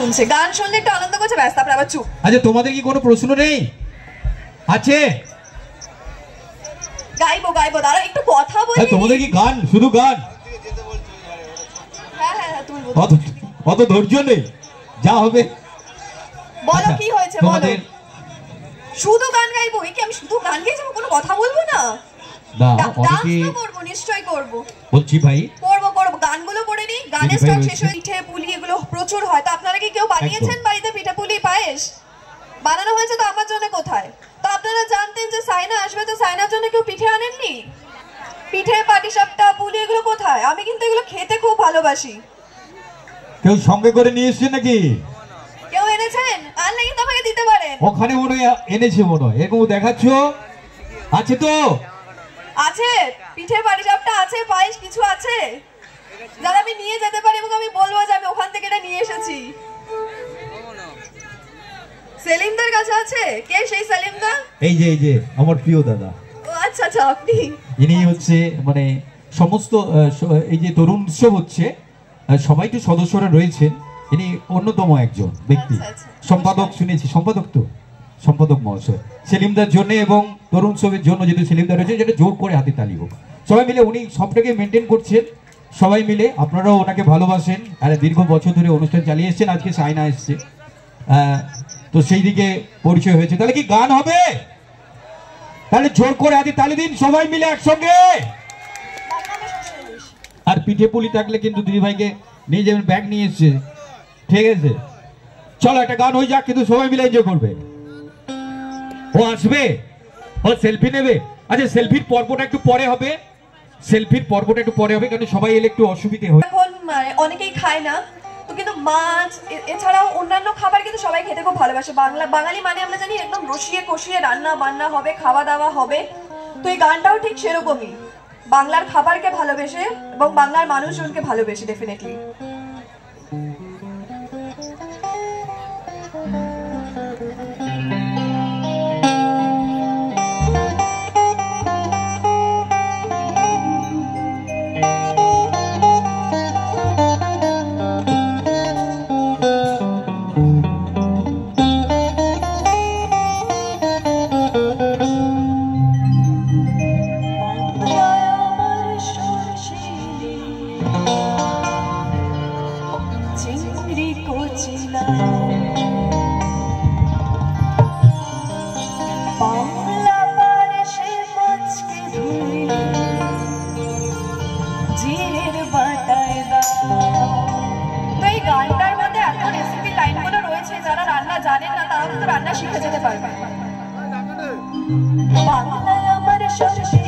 শুনছে, গান শুনলে একটু আনন্দ করছে, ব্যস্ত, তারপরে আবার চুপ। আচ্ছা তোমাদের কি কোনো প্রশ্ন নেই? আছে? গাইবো গাইবো, দাঁড়া একটু কথা বলি। তোমাদের কি গান, শুধু গান? হ্যাঁ হ্যাঁ তুমি অত ধৈর্য নেই, যা হবে বলো। কি হয়েছে বলো? শুধু গান গাইবো? কি আমি শুধু গান গেয়ে যাবো, কোনো কথা বলবো না? নিশ্চয়ই করবো, বলছি ভাই, করবো করবো। গানগুলো করে নি, গানের স্টক শেষ হয়ে পিঠে পুলি এগুলো প্রচুর হয়। তো আপনারা কি কেউ বানিয়েছেন বাড়িতে পিঠে পুলি পায়েস? বানানো হয়েছে তো আমার জন্য কোথায়? তো আপনারা জানতেন যে সাইনা আসবে, তো সাইনার জন্য কেউ পিঠে আনেননি? পিঠে পাটিসাপটা পুলি এগুলো কোথায়? আমি কিন্তু এগুলো খেতে খুব ভালোবাসি। কেউ সঙ্গে করে নিয়ে এসছে নাকি? কেউ এনেছেন? আনলে কিন্তু আমাকে দিতে পারেন। ওখানে মনে এনেছে, মনে হয় এরকম দেখাচ্ছ। আছে তো? আছে, পিঠে পাটিসাপটা আছে, পায়েস কিছু আছে যারা আমি নিয়ে যেতে পারি এবং আমি বলবো যে আমি ওখান থেকে এটা নিয়ে এসেছি। সেলিমদার কাছে আছে? কে সেই সেলিমদা? এই যে আমার প্রিয় দাদা। ও আচ্ছা আচ্ছা, আপনি। ইনি হচ্ছে মানে সমস্ত এই যে তরুণ উৎসব হচ্ছে, সবাই তো সদস্যরা রয়েছেন, ইনি অন্যতম একজন ব্যক্তি। সম্পাদক শুনেছি, সম্পাদক মহাশয় সেলিমদার জন্য এবং তরুণ উৎসবের জন্য যেহেতু সেলিমদার রয়েছে, যেটা জোর করে হাতে তালি হোক। সবাই মিলে উনি সবটাকে মেনটেন করছেন, সবাই মিলে। আপনারাও ওনাকে ভালোবাসেন আর দীর্ঘ বছর ধরে অনুষ্ঠান চালিয়ে এসছেন। আজকে সাইনা এসছে, তো সেই দিকে পরিচয় হয়েছে। তাহলে কি গান হবে? তাহলে জোর করে হাতে তালি দিন সবাই মিলে একসঙ্গে। আর পিঠে পুলি থাকলে কিন্তু দিদি ভাইকে নিয়ে যাবেন, ব্যাগ নিয়ে এসছে, ঠিক আছে? চলো একটা গান হয়ে যাক, কিন্তু সবাই মিলে এনজয় করবে। ও আসবে, ও সেলফি নেবে। আচ্ছা সেলফির পর্বটা একটু পরে হবে, কারণ সবাই এলে একটু অসুবিধে হয়। এখন অনেকেই খায় না, তো কিন্তু মাছ এছাড়াও অন্যান্য খাবার কিন্তু সবাই খেতে খুব ভালোবাসে। বাঙালি মানে আমরা জানি একদম রসিয়ে কষিয়ে রান্না বান্না হবে, খাওয়া দাওয়া হবে। তো এই গানটাও ঠিক সেরকমই, বাংলার খাবারকে ভালোবেসে এবং বাংলার মানুষজনকে ভালোবেসে ডেফিনেটলি। জানেন না তারা কিন্তু রান্না শিখে যেতে পারবে। বাংলায় আমার সরষে